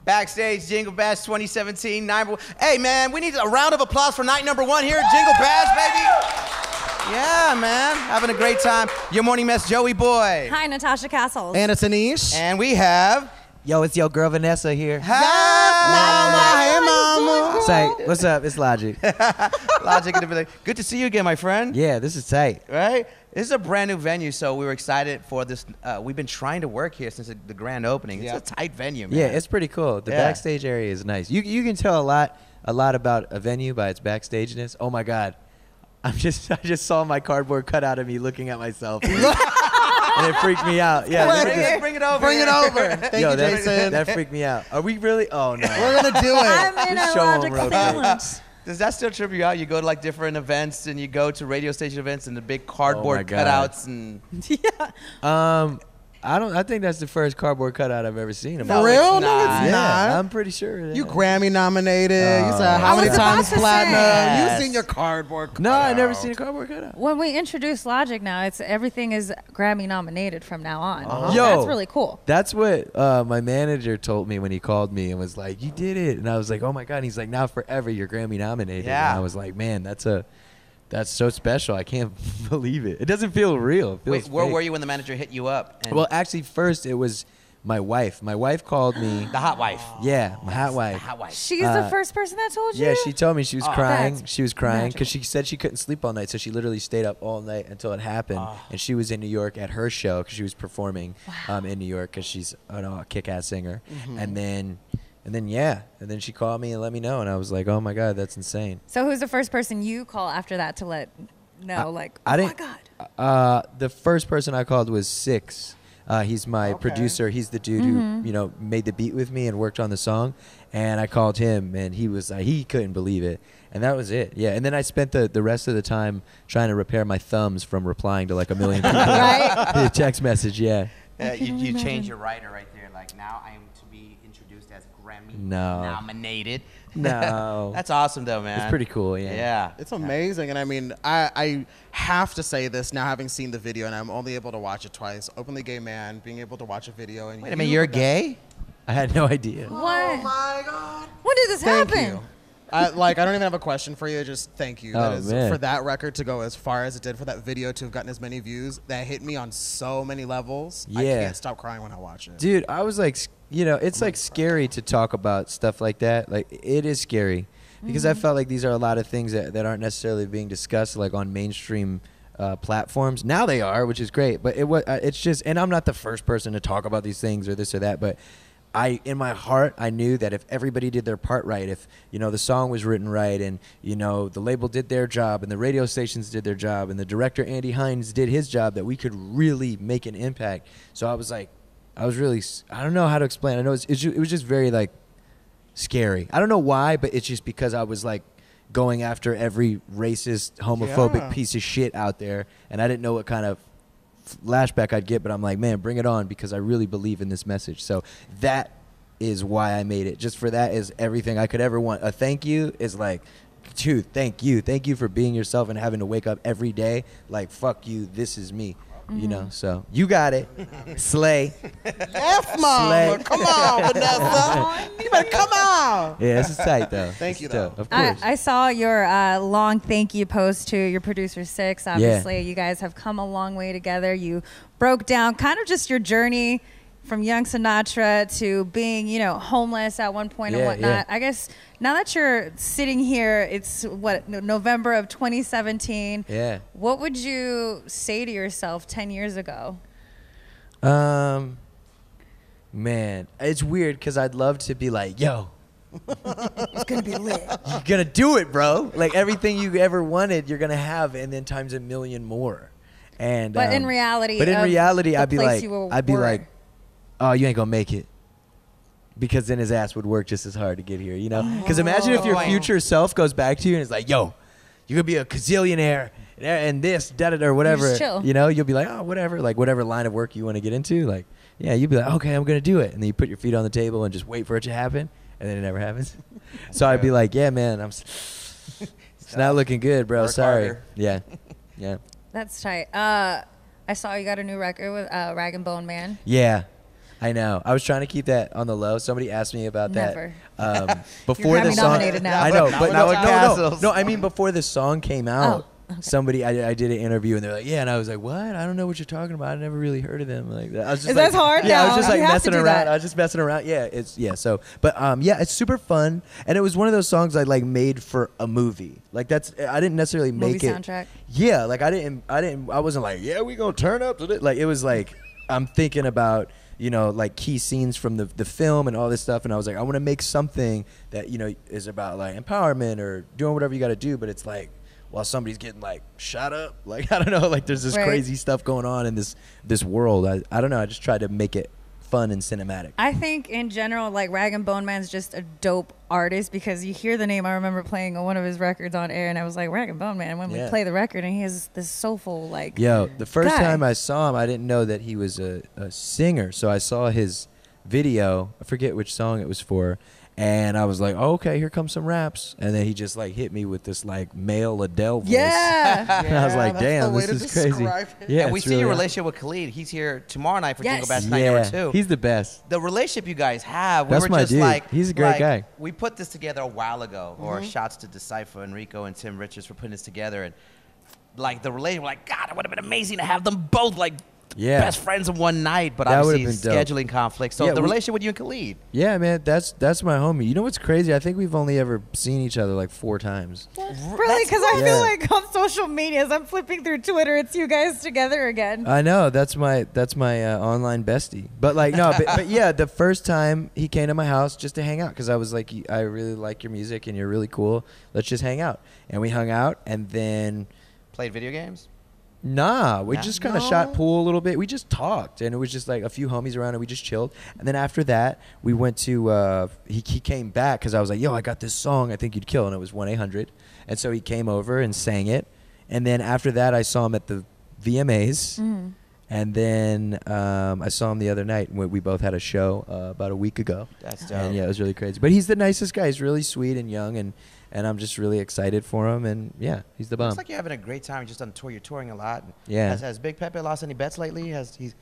Backstage, Jingle Bash 2017. Hey, man, we need a round of applause for night number 1 here at Jingle Bash, baby. Yeah, man, having a great time. Your morning mess, Joey Boy. Hi, Natasha Castles. And it's Aneesh. And we have... Yo, it's your girl Vanessa here. Hi, Hey, mama. Say, what's up? It's Logic. Logic. Good to see you again, my friend. Yeah, this is tight. Right? This is a brand new venue, so we were excited for this. We've been trying to work here since the grand opening. It's a tight venue, man. Yeah, it's pretty cool. The backstage area is nice. You can tell a lot about a venue by its backstageness. Oh my God, I just saw my cardboard cutout of me looking at myself. And it freaked me out. Yeah, bring it over. Bring it over. Thank you, that, Jason. That freaked me out. Are we really? Oh no. We're gonna do it. I'm in Just a show 'em Logic real quick. feelings. Does that still trip you out? You go to like different events and you go to radio station events and the big cardboard God. cutouts and Yeah. I think that's the first cardboard cutout I've ever seen. No, For real? it's No, not. it's Yeah, not. I'm pretty sure. You Grammy nominated. You said I how many was times about to platinum? say. You've seen your cardboard cutout. No, I never seen a cardboard cutout. When we introduce Logic now, everything is Grammy nominated from now on. Yo. That's really cool. That's what my manager told me when he called me and was like, "You did it," and I was like, "Oh my God!" And he's like, "Now forever, you're Grammy nominated." Yeah. And I was like, "Man, that's so special. I can't believe it. It doesn't feel real. It feels wait, where fake." were you when the manager hit you up? And Well, actually, first it was my wife. My wife called me. the hot wife. Yeah, my hot The wife. hot wife. She's the first person that told you? Yeah, she told me she was crying. That's She was crying magical. because she said she couldn't sleep all night, so she literally stayed up all night until it happened. And she was in New York at her show because she was performing in New York because she's a kick-ass singer. And then she called me and let me know, and I was like, "Oh my God, that's insane." So who's the first person you call after that to let know, I oh didn't- my God. The first person I called was Six. He's my producer. He's the dude who made the beat with me and worked on the song. And I called him, and he was he couldn't believe it. And that was it. Yeah. And then I spent the rest of the time trying to repair my thumbs from replying to like a million people Right? via text message. Yeah. You change your writer right there. Like, now I am to be introduced as Grammy nominated. No. That's awesome, though, man. It's pretty cool. Yeah. Yeah. It's amazing, and I mean, I have to say this now, having seen the video, and I'm only able to watch it twice. Openly gay man, being able to watch a video, and Wait a minute, you're gay? I had no idea. What? Oh my God! When did this Thank happen? you. I don't even have a question for you. Just thank you. That Oh, is man. for that record to go as far as it did, for that video to have gotten as many views. That hit me on so many levels. I Yeah. can't stop crying when I watch it. Dude, I was like, it's like scary to talk about stuff like that. Like, it is scary because I felt like these are a lot of things that aren't necessarily being discussed like on mainstream platforms. Now they are, which is great. But it's just, and I'm not the first person to talk about these things or this or that, but in my heart, I knew that if everybody did their part right, if, the song was written right and, the label did their job and the radio stations did their job and the director, Andy Hines, did his job, that we could really make an impact. So I was like, I don't know how to explain. I know it was just very like scary. I don't know why, but it's just because I was like going after every racist, homophobic piece of shit out there. And I didn't know what kind of flashback I'd get, but I'm like, man, bring it on, because I really believe in this message. So that is why I made it. Just for that is everything I could ever want. A thank you is like, dude, thank you for being yourself and having to wake up every day like, fuck you, this is me. So you got it. Slay. Yes, mama. Slay. Come on, Vanessa. You better come on. Yeah, this is tight though. Thank you, This is though. dope. Of course. I saw your long thank you post to your producer Six. Obviously, you guys have come a long way together. You broke down kind of just your journey from young Sinatra to being, homeless at one point and Yeah, whatnot. yeah. I guess now that you're sitting here, it's November of 2017. Yeah. What would you say to yourself 10 years ago? Man, it's weird because I'd love to be like, yo, It's going to be lit. you're gonna do it, bro. Like everything you ever wanted, you're gonna have, and then times a million more. And But in reality, I'd be place like, you were. oh, you ain't gonna make it, because then his ass would work just as hard to get here, Because imagine if your future self goes back to you and is like, yo, you could be a gazillionaire and this, or whatever. just chill. You'll be like, oh, whatever, like whatever line of work you want to get into, like, yeah, you'd be like, okay, I'm gonna do it, and then you put your feet on the table and just wait for it to happen, and then it never happens. So I'd be like, yeah, man, it's not looking good, bro. Work Sorry. harder. Yeah. That's tight. I saw you got a new record with Rag and Bone Man. Yeah. I know. I was trying to keep that on the low. Somebody asked me about Never. that before You're the song. Grammy-nominated now. I know, Not but with no, the tassels. I mean before the song came out. Oh, okay. Somebody, I did an interview and they're like, yeah, and I was like, what? I don't know what you're talking about. I never really heard of them like that. I was just Is like, that hard? Yeah, I was No, just like you have to messing do around. that. I was just messing around. Yeah, so, but yeah, it's super fun, and it was one of those songs I like made for a movie. Like I didn't necessarily Movie make it. soundtrack. Yeah, like I wasn't like, yeah, we gonna turn up to this. Like it was like I'm thinking about, you know, like key scenes from the film and all this stuff, and I was like, I want to make something that, you know, is about like empowerment or doing whatever you got to do, but it's like while somebody's getting like shot up, like I don't know, like there's this Right. crazy stuff going on in this world. I don't know. I just tried to make it fun and cinematic. I think in general, like Rag and Bone Man's just a dope artist because you hear the name. I remember playing one of his records on air, and I was like, Rag and Bone Man. When we play the record, and he has this soulful like. Yo, the first guy. time I saw him, I didn't know that he was a singer. So I saw his video. I forget which song it was for. And I was like, oh, okay, here comes some raps. And then he just like hit me with this like male Adele voice. Yeah. And I was like, that's damn, the way this to is crazy. describe it. Yeah, and we it's see your really- relationship with Khalid. He's here tomorrow night for Yes. Jingle Bash night Yeah, number 2. he's the best. The relationship you guys have, That's we were my just dude. like, He's a great guy. We put this together a while ago, or shouts to Decipher, Enrico, and Tim Richards for putting this together. And like the relationship, we're like, God, it would have been amazing to have them both like best friends in one night. But That obviously, would've been dope. scheduling conflicts. So Yeah, the we- relationship with you and Khalid. Yeah, man, that's my homie. You know what's crazy? I think we've only ever seen each other like 4 times. Really? Because I Yeah. feel like on social media, as I'm flipping through Twitter, it's you guys together again. I know, that's my online bestie. But like no, but yeah, the first time he came to my house just to hang out because I was like, I really like your music and you're really cool. Let's just hang out. And we hung out, and then Played video games. nah, we Nah. just kind of shot pool a little bit. We just talked, and it was just like a few homies around, and we just chilled. And then after that, we went to he came back because I was like, yo, I got this song I think you'd kill, and it was 1-800. And so he came over and sang it. And then after that, I saw him at the VMAs. And then I saw him the other night. We both had a show about a week ago. That's dope. And yeah, it was really crazy. But he's the nicest guy. He's really sweet and young, and I'm just really excited for him. And yeah, he's the bomb. Looks like you're having a great time. You're just on tour. You're touring a lot. Yeah. Has Big Pepe lost any bets lately? Has he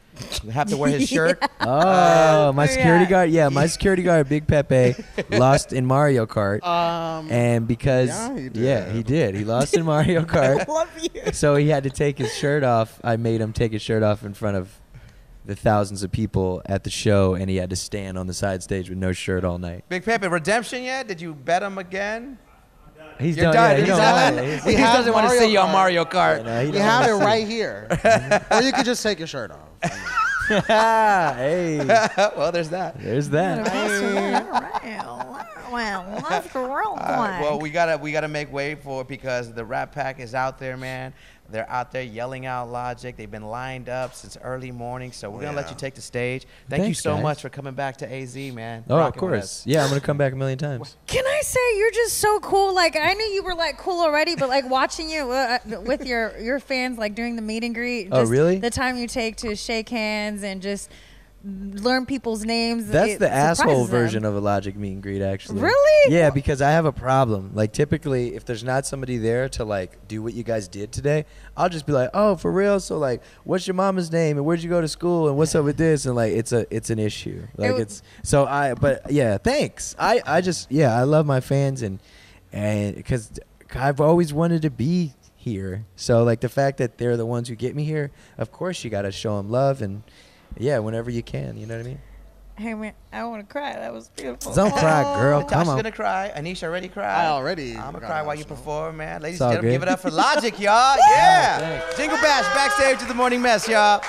have to wear his shirt? Oh, my security Yeah. guard. Yeah, my security guard, Big Pepe, lost in Mario Kart. Um, And because yeah, he did. He lost in Mario Kart. Love you. So he had to take his shirt off. I made him take his shirt off in front of the thousands of people at the show, and he had to stand on the side stage with no shirt all night. Big Pepe, redemption yet? Did you bet him again? He's You're done. done. Yeah, he He's don't done. want it. He have doesn't want to Mario see you on Kart. Mario Kart. No, he you don't have it wanna see right here. Or you could just take your shirt off. Hey, Well, there's that. there's that. Well, let's go real Well, we gotta make way for it because the Rap Pack is out there, man. They're out there yelling out Logic. They've been lined up since early morning, so we're gonna let you take the stage. Thank you Thanks, so guys. much for coming back to AZ, man. Oh, of Rocking with course. us. Yeah, I'm gonna come back a million times. Can I say you're just so cool? Like I knew you were like cool already, but like watching you with your fans, like doing the meet and greet. Oh, just really? The time you take to shake hands and just learn people's names. That's it the asshole surprises them. version of a Logic meet and greet, actually. Really? Yeah, because I have a problem. Like, typically, if there's not somebody there to, like, do what you guys did today, I'll just be like, oh, for real? So, like, what's your mama's name? And where'd you go to school? And what's up with this? And, like, it's an issue. Like, but, yeah, thanks. I just, yeah, I love my fans. And because I've always wanted to be here. So, like, the fact that they're the ones who get me here, of course you got to show them love. And, yeah, whenever you can. You know what I mean? Hey man, I want to cry. That was beautiful. Don't cry, girl. Come Natasha's on. gonna cry. Aneesh already cried. I already I'm gonna got cry while you emotional. perform, man. Ladies It's all and gentlemen, good. give it up for Logic, y'all. Yeah. Jingle Bash, Backstage to the Morning Mess, y'all.